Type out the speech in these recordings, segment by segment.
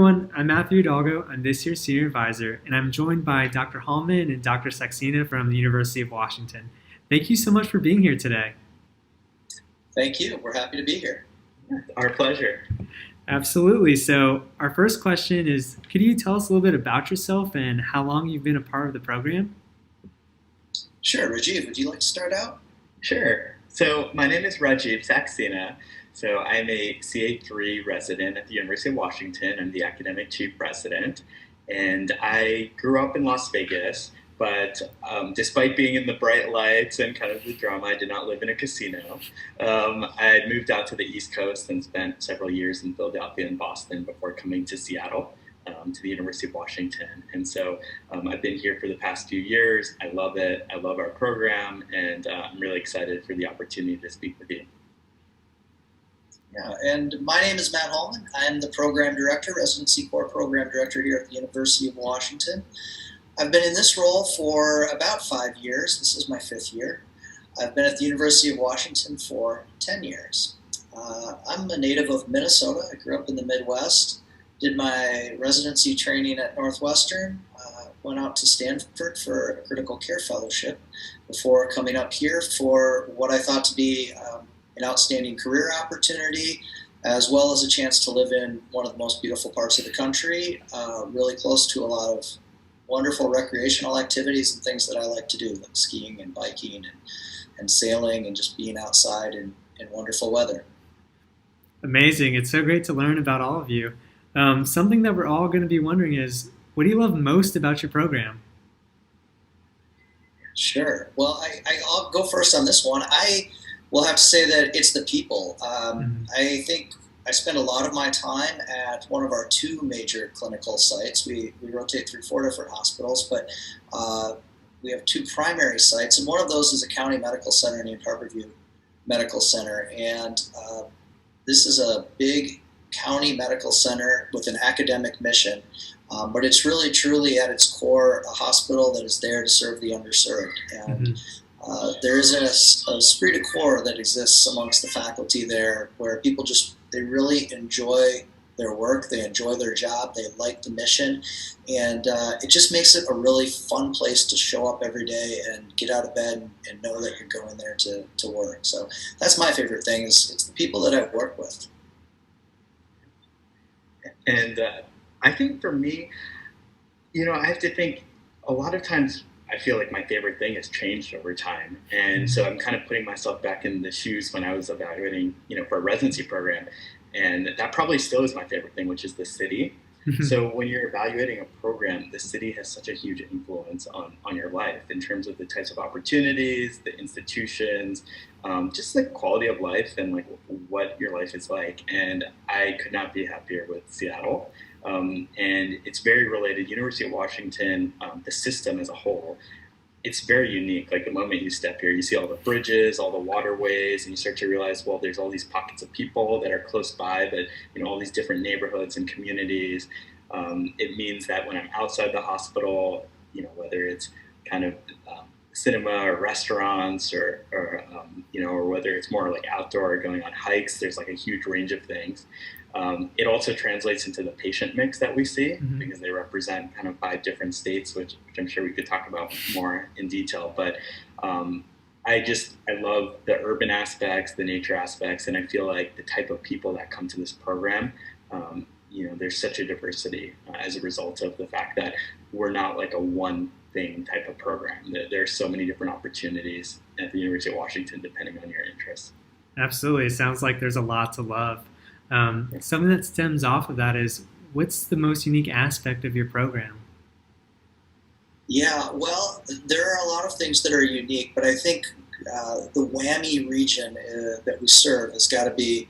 Everyone, I'm Matthew Hidalgo. I'm this year's senior advisor, and I'm joined by Dr. Hallman and Dr. Saxena from the University of Washington. Thank you so much for being here today. Thank you. We're happy to be here. Our pleasure. Absolutely. So, our first question is, could you tell us a little bit about yourself and how long you've been a part of the program? Sure. Rajiv, would you like to start out? Sure. So my name is Rajiv Saxena. So I'm a CA3 resident at the University of Washington. I'm the academic chief resident. And I grew up in Las Vegas, but despite being in the bright lights and kind of the drama, I did not live in a casino. I had moved out to the East Coast and spent several years in Philadelphia and Boston before coming to Seattle. To the University of Washington. And so I've been here for the past few years. I love it. I love our program, and I'm really excited for the opportunity to speak with you. Yeah, and my name is Matt Hallman. I'm the program director, Residency Core Program Director here at the University of Washington. I've been in this role for about 5 years. This is my 5th year. I've been at the University of Washington for 10 years. I'm a native of Minnesota. I grew up in the Midwest. Did my residency training at Northwestern, went out to Stanford for a critical care fellowship before coming up here for what I thought to be an outstanding career opportunity, as well as a chance to live in one of the most beautiful parts of the country, really close to a lot of wonderful recreational activities and things that I like to do, like skiing and biking and sailing and just being outside in wonderful weather. Amazing. It's so great to learn about all of you. Something that we're all going to be wondering is, what do you love most about your program? Sure. Well, I'll go first on this one. I will have to say that it's the people. I think I spend a lot of my time at one of our 2 major clinical sites. We rotate through 4 different hospitals, but we have 2 primary sites, and one of those is a county medical center named Harborview Medical Center. And this is a big county medical center with an academic mission, but it's really truly at its core a hospital that is there to serve the underserved. And there is a esprit de corps that exists amongst the faculty there, where people they really enjoy their work, they enjoy their job, they like the mission, and it just makes it a really fun place to show up every day and get out of bed and know that you're going there to work. So that's my favorite thing, is it's the people that I work with. And I think for me, I have to think a lot of times I feel like my favorite thing has changed over time. And so I'm kind of putting myself back in the shoes when I was evaluating, for a residency program. And that probably still is my favorite thing, which is the city. So when you're evaluating a program, the city has such a huge influence on your life in terms of the types of opportunities, the institutions, just the quality of life and like what your life is like. And I could not be happier with Seattle. And it's very related. University of Washington, the system as a whole, it's very unique. Like the moment you step here, you see all the bridges, all the waterways, and you start to realize, well, there's all these pockets of people that are close by, but all these different neighborhoods and communities. It means that when I'm outside the hospital, whether it's kind of cinema or restaurants or whether it's more like outdoor, going on hikes, there's like a huge range of things. It also translates into the patient mix that we see, because they represent kind of 5 different states, which I'm sure we could talk about more in detail. But I love the urban aspects, the nature aspects, and I feel like the type of people that come to this program, there's such a diversity as a result of the fact that we're not like a one thing type of program. There are so many different opportunities at the University of Washington depending on your interests. Absolutely. It sounds like there's a lot to love. Something that stems off of that is, what's the most unique aspect of your program? Yeah, well, there are a lot of things that are unique, but I think the WWAMI region that we serve has got to be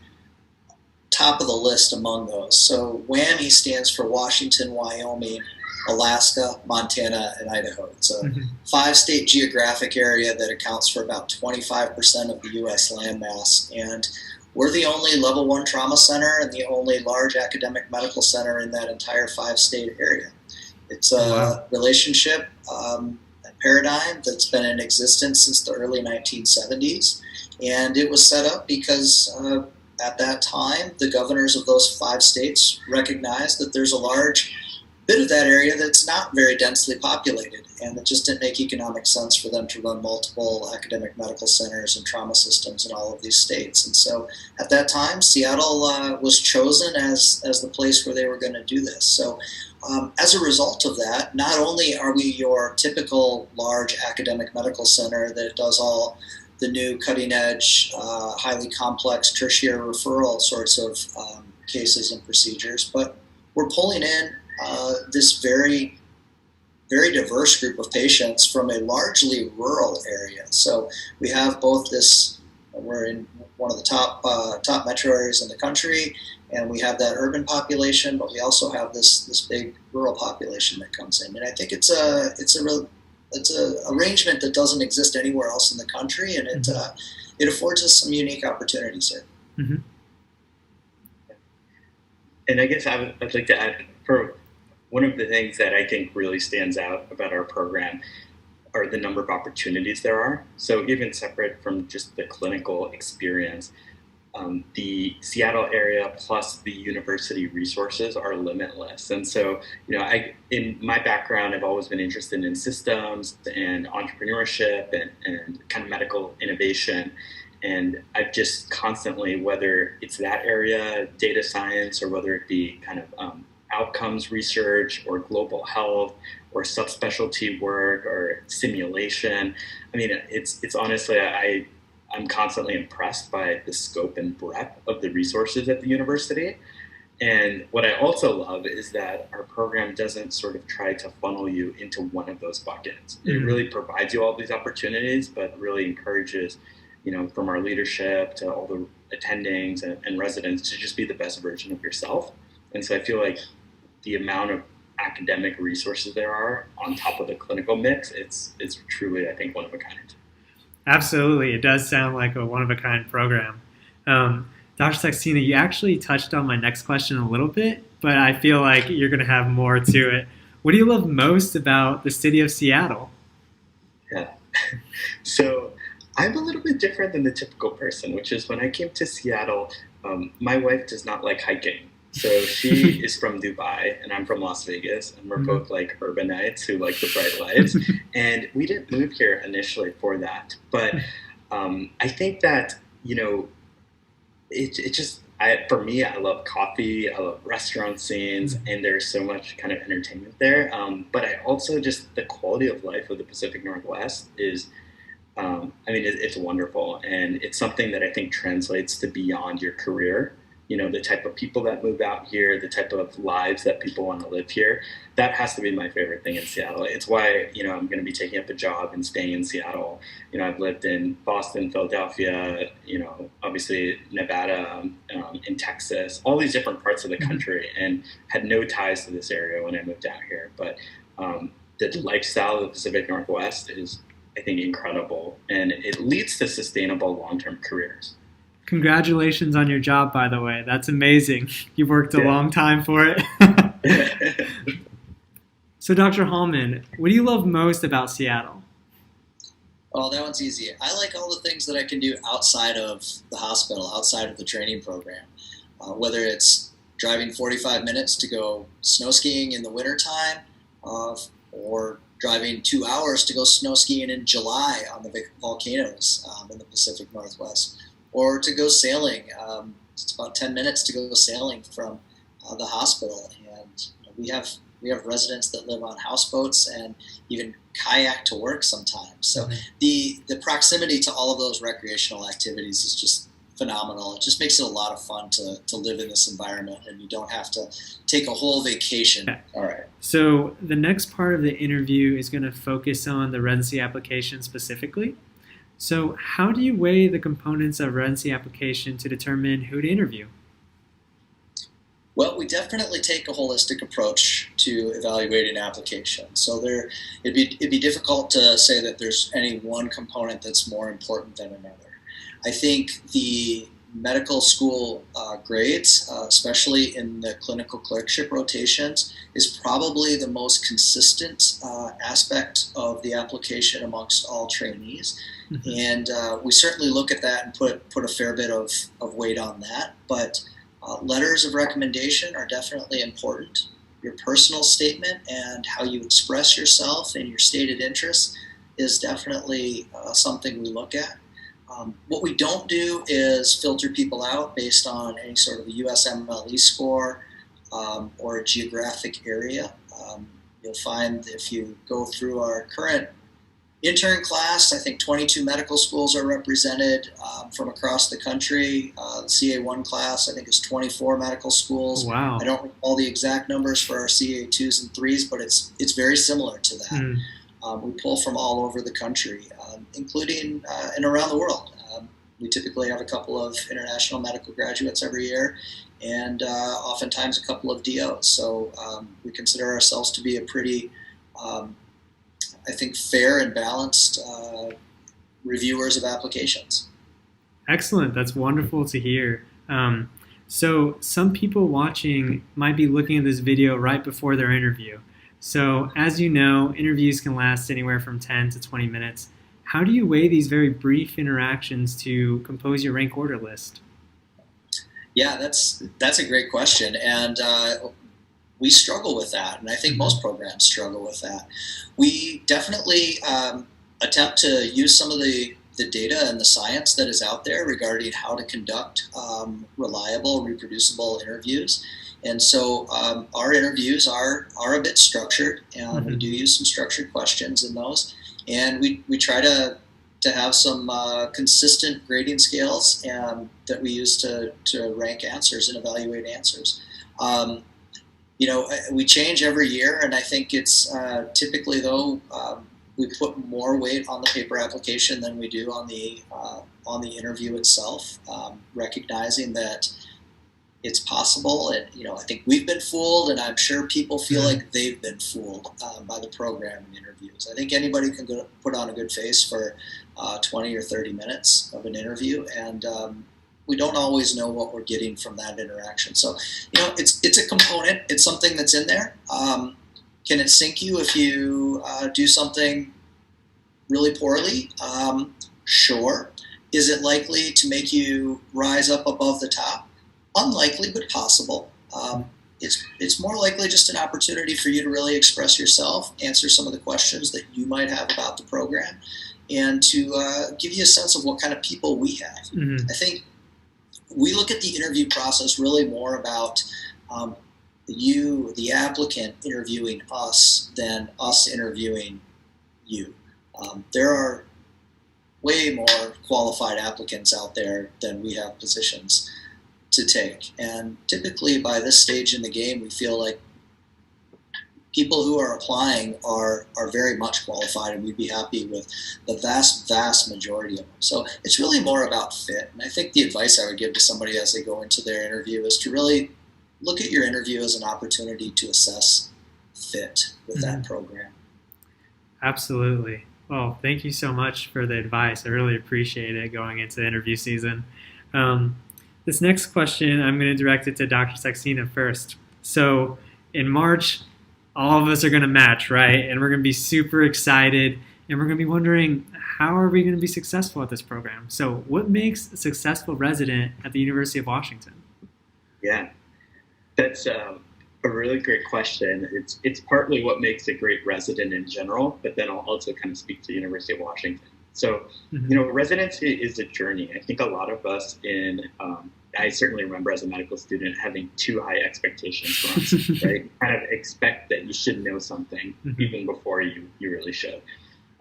top of the list among those. So WWAMI stands for Washington, Wyoming, Alaska, Montana, and Idaho. It's a 5-state geographic area that accounts for about 25% of the U.S. landmass. And we're the only level 1 trauma center and the only large academic medical center in that entire 5-state area. It's a relationship paradigm that's been in existence since the early 1970s. And it was set up because at that time, the governors of those 5 states recognized that there's a large bit of that area that's not very densely populated, and it just didn't make economic sense for them to run multiple academic medical centers and trauma systems in all of these states. And so at that time, Seattle was chosen as the place where they were going to do this. So as a result of that, not only are we your typical large academic medical center that does all the new cutting-edge, highly complex tertiary referral sorts of cases and procedures, but we're pulling in this very, very diverse group of patients from a largely rural area. So we have both this, we're in one of the top metro areas in the country, and we have that urban population, but we also have this big rural population that comes in. And I think it's an arrangement that doesn't exist anywhere else in the country, and it affords us some unique opportunities here. Mm-hmm. And I guess I'd like to add, for one of the things that I think really stands out about our program are the number of opportunities there are. So even separate from just the clinical experience, the Seattle area plus the university resources are limitless. And so, in my background, I've always been interested in systems and entrepreneurship and kind of medical innovation. And I've just constantly, whether it's that area, data science, or whether it be kind of outcomes research or global health or subspecialty work or simulation, I mean, it's honestly, I'm constantly impressed by the scope and breadth of the resources at the university. And what I also love is that our program doesn't sort of try to funnel you into one of those buckets. Mm-hmm. It really provides you all these opportunities, but really encourages, from our leadership to all the attendings and residents to just be the best version of yourself. And so I feel like the amount of academic resources there are on top of the clinical mix, it's truly, I think, one of a kind. Absolutely. It does sound like a one-of-a-kind program. Dr. Saxena, you actually touched on my next question a little bit, but I feel like you're going to have more to it. What do you love most about the city of Seattle? Yeah. So I'm a little bit different than the typical person, which is when I came to Seattle, my wife does not like hiking. So she is from Dubai and I'm from Las Vegas, and we're both like urbanites who like the bright lights. And we didn't move here initially for that. But I think that, for me, I love coffee, I love restaurant scenes, and there's so much kind of entertainment there. But I also just, the quality of life of the Pacific Northwest is, it's wonderful. And it's something that I think translates to beyond your career. The type of people that move out here, the type of lives that people want to live here, that has to be my favorite thing in Seattle. It's why, I'm going to be taking up a job and staying in Seattle. I've lived in Boston, Philadelphia, obviously Nevada, in Texas, all these different parts of the country, and had no ties to this area when I moved out here. But the lifestyle of the Pacific Northwest is, I think, incredible, and it leads to sustainable long-term careers. Congratulations on your job, by the way. That's amazing. You worked a long time for it. So, Dr. Hallman, what do you love most about Seattle? Oh, that one's easy. I like all the things that I can do outside of the hospital, outside of the training program. Whether it's driving 45 minutes to go snow skiing in the wintertime, or driving 2 hours to go snow skiing in July on the volcanoes in the Pacific Northwest. Or to go sailing. It's about 10 minutes to go sailing from the hospital, and we have residents that live on houseboats and even kayak to work sometimes. So the proximity to all of those recreational activities is just phenomenal. It just makes it a lot of fun to live in this environment, and you don't have to take a whole vacation. Okay. All right. So the next part of the interview is going to focus on the residency application specifically. So how do you weigh the components of residency application to determine who to interview? Well, we definitely take a holistic approach to evaluating an application. So it'd be difficult to say that there's any one component that's more important than another. I think the medical school grades, especially in the clinical clerkship rotations, is probably the most consistent aspect of the application amongst all trainees. Mm-hmm. And we certainly look at that and put a fair bit of weight on that. But letters of recommendation are definitely important. Your personal statement and how you express yourself and your stated interests is definitely something we look at. What we don't do is filter people out based on any sort of a USMLE score or a geographic area. You'll find if you go through our current intern class, I think 22 medical schools are represented from across the country. The CA1 class, I think, is 24 medical schools. Wow. I don't recall the exact numbers for our CA2s and 3s, but it's very similar to that. We pull from all over the country, including and around the world. We typically have a couple of international medical graduates every year, and oftentimes a couple of DOs. So we consider ourselves to be a pretty, I think, fair and balanced reviewers of applications. Excellent. That's wonderful to hear. So some people watching might be looking at this video right before their interview. So as you know, interviews can last anywhere from 10 to 20 minutes. How do you weigh these very brief interactions to compose your rank order list? Yeah, that's a great question. And we struggle with that. And I think most programs struggle with that. We definitely attempt to use some of the data and the science that is out there regarding how to conduct reliable, reproducible interviews. And so our interviews are a bit structured, and we do use some structured questions in those. And we try to have some consistent grading scales that we use to rank answers and evaluate answers. We change every year, and I think it's typically, though, we put more weight on the paper application than we do on the interview itself, recognizing that it's possible. And I think we've been fooled, and I'm sure people feel like they've been fooled by the program and interviews. I think anybody can put on a good face for 20 or 30 minutes of an interview, and we don't always know what we're getting from that interaction. So, it's a component. It's something that's in there. Can it sink you if you do something really poorly? Sure. Is it likely to make you rise up above the top? Unlikely, but possible. It's more likely just an opportunity for you to really express yourself, answer some of the questions that you might have about the program, and to give you a sense of what kind of people we have. I think we look at the interview process really more about you, the applicant, interviewing us than us interviewing you. There are way more qualified applicants out there than we have positions to take. And typically by this stage in the game, we feel like people who are applying are very much qualified, and we'd be happy with the vast majority of them. So it's really more about fit. And I think the advice I would give to somebody as they go into their interview is to really look at your interview as an opportunity to assess fit with that program. Absolutely. Well, thank you so much for the advice. I really appreciate it going into the interview season. This next question, I'm going to direct it to Dr. Saxena first. So in March, all of us are going to match, right? And we're going to be super excited, and we're going to be wondering, how are we going to be successful at this program? So what makes a successful resident at the University of Washington? Yeah, that's a really great question. It's partly what makes a great resident in general, but then I'll also kind of speak to the University of Washington. So, residency is a journey. I think a lot of us I certainly remember as a medical student having too high expectations for us, right? Kind of expect that you should know something even before you really should.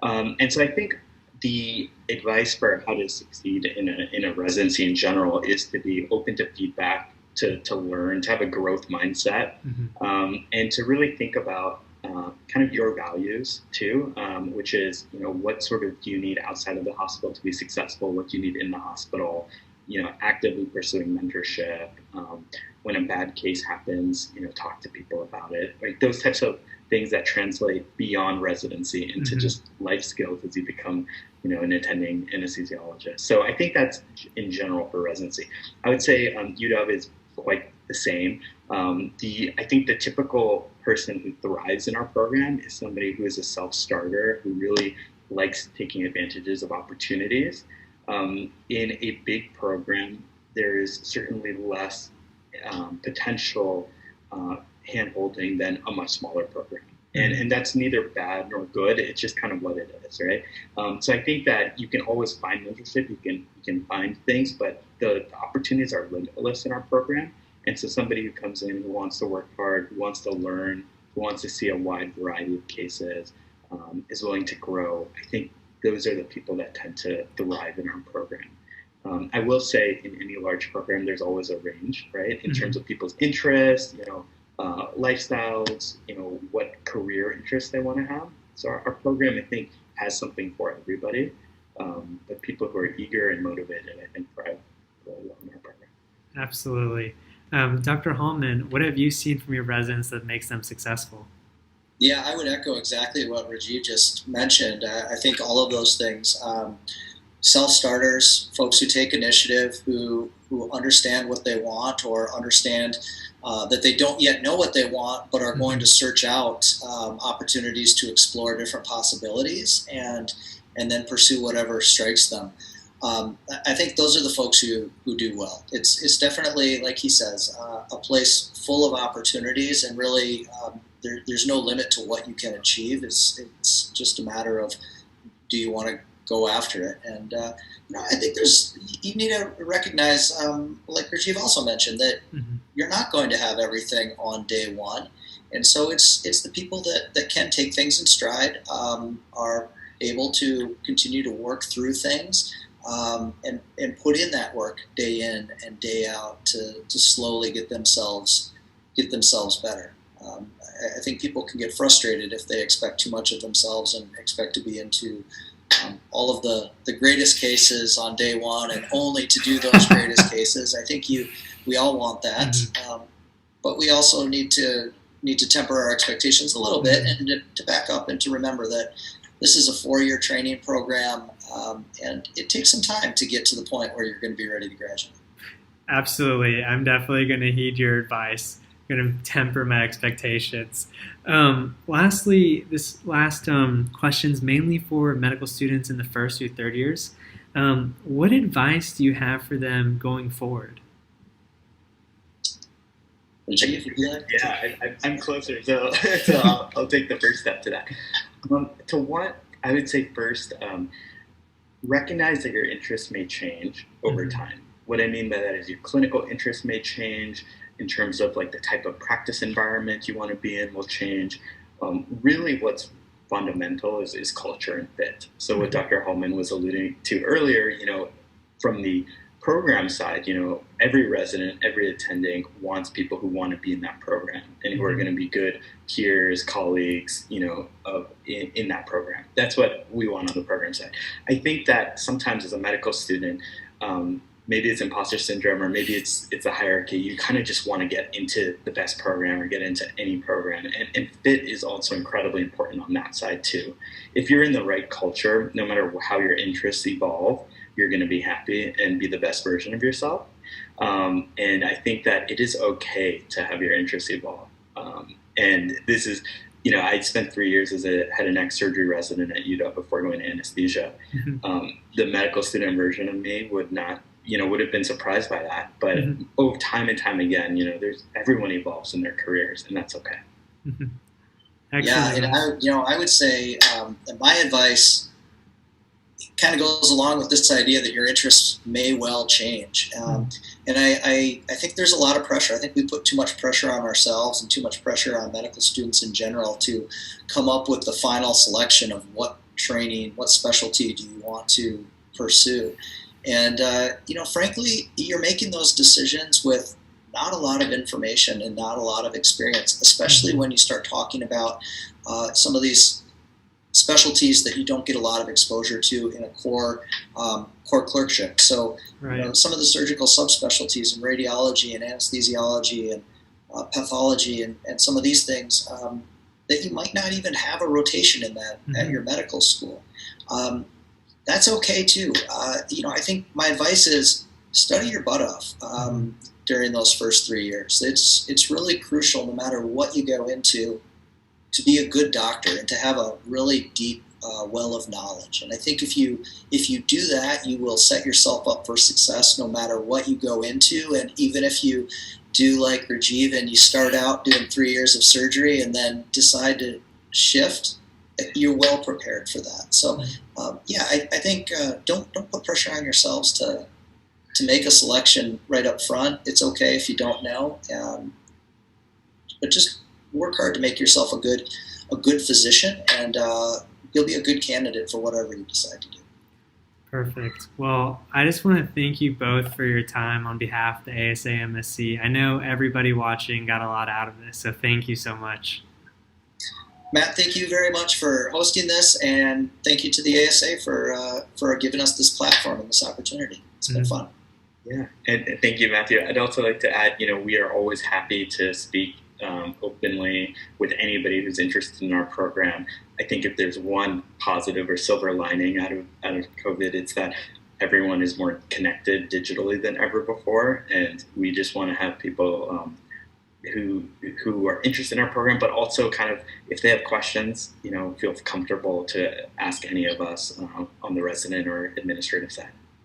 And so I think the advice for how to succeed in a residency in general is to be open to feedback, to learn, to have a growth mindset, and to really think about kind of your values too, which is, what sort of do you need outside of the hospital to be successful? What do you need in the hospital? Actively pursuing mentorship. When a bad case happens, talk to people about it. Like those types of things that translate beyond residency into just life skills as you become, an attending anesthesiologist. So I think that's in general for residency. I would say UW is quite the same. I think the typical person who thrives in our program is somebody who is a self-starter, who really likes taking advantages of opportunities. In a big program, there is certainly less potential hand-holding than a much smaller program. And that's neither bad nor good. It's just kind of what it is, right? So I think that you can always find mentorship. You can find things, but the opportunities are limitless in our program. And so somebody who comes in who wants to work hard, who wants to learn, who wants to see a wide variety of cases, is willing to grow, I think those are the people that tend to thrive in our program. I will say in any large program, there's always a range, right? In terms of people's interests, lifestyles, what career interests they want to have. So our program, I think, has something for everybody. But people who are eager and motivated, I think, thrive really well in our program. Absolutely. Dr. Hallman, what have you seen from your residents that makes them successful? Yeah, I would echo exactly what Rajiv just mentioned. I think all of those things, self-starters, folks who take initiative, who understand what they want or understand that they don't yet know what they want, but are going to search out opportunities to explore different possibilities and then pursue whatever strikes them. I think those are the folks who do well. It's definitely, like he says, a place full of opportunities, and really there's no limit to what you can achieve. It's just a matter of, do you want to go after it? And I think you need to recognize, like Rajiv also mentioned, that you're not going to have everything on day one, and so it's the people that can take things in stride, are able to continue to work through things. And put in that work day in and day out to slowly get themselves better. I think people can get frustrated if they expect too much of themselves and expect to be into all of the greatest cases on day one and only to do those greatest cases. I think we all want that, but we also need to temper our expectations a little bit and to back up and to remember that this is a 4-year training program, and it takes some time to get to the point where you're going to be ready to graduate. Absolutely. I'm definitely going to heed your advice. I'm going to temper my expectations. Lastly, this last question is mainly for medical students in the first through third years. What advice do you have for them going forward? Yeah, I'm closer, so I'll take the first step to that. I would say first, recognize that your interests may change over time. What I mean by that is your clinical interests may change in terms of like the type of practice environment you want to be in will change. Really what's fundamental is culture and fit. So what Dr. Hallman was alluding to earlier, from the program side, every resident, every attending wants people who want to be in that program and who are going to be good peers, colleagues, in that program. That's what we want on the program side. I think that sometimes as a medical student, maybe it's imposter syndrome or maybe it's a hierarchy. You kind of just want to get into the best program or get into any program. And fit is also incredibly important on that side too. If you're in the right culture, no matter how your interests evolve, you're going to be happy and be the best version of yourself. And I think that it is okay to have your interests evolve. And this is, I spent 3 years as a head and neck surgery resident at UW before going to anesthesia. The medical student version of me would have been surprised by that. But over time and time again, everyone evolves in their careers, and that's okay. Yeah, and I would say my advice kind of goes along with this idea that your interests may well change. And I think there's a lot of pressure. I think we put too much pressure on ourselves and too much pressure on medical students in general to come up with the final selection of what training, what specialty do you want to pursue. And, frankly, you're making those decisions with not a lot of information and not a lot of experience, especially when you start talking about some of these specialties that you don't get a lot of exposure to in a core clerkship. So some of the surgical subspecialties in radiology and anesthesiology and pathology and some of these things, that you might not even have a rotation in that at your medical school. That's okay too. I think my advice is study your butt off during those first 3 years. It's really crucial, no matter what you go into, to be a good doctor and to have a really deep well of knowledge. And I think if you do that, you will set yourself up for success no matter what you go into. And even if you do like Rajiv and you start out doing 3 years of surgery and then decide to shift, you're well prepared for that. So I think don't put pressure on yourselves to make a selection right up front. It's okay if you don't know, but just work hard to make yourself a good physician, and you'll be a good candidate for whatever you decide to do. Perfect. Well, I just want to thank you both for your time on behalf of the ASA MSc. I know everybody watching got a lot out of this, so thank you so much. Matt, thank you very much for hosting this, and thank you to the ASA for giving us this platform and this opportunity. It's been fun. Yeah, and thank you, Matthew. I'd also like to add, we are always happy to speak openly with anybody who's interested in our program. I think if there's one positive or silver lining out of COVID, it's that everyone is more connected digitally than ever before, and we just want to have people who are interested in our program, but also kind of, if they have questions, feel comfortable to ask any of us on the resident or administrative side.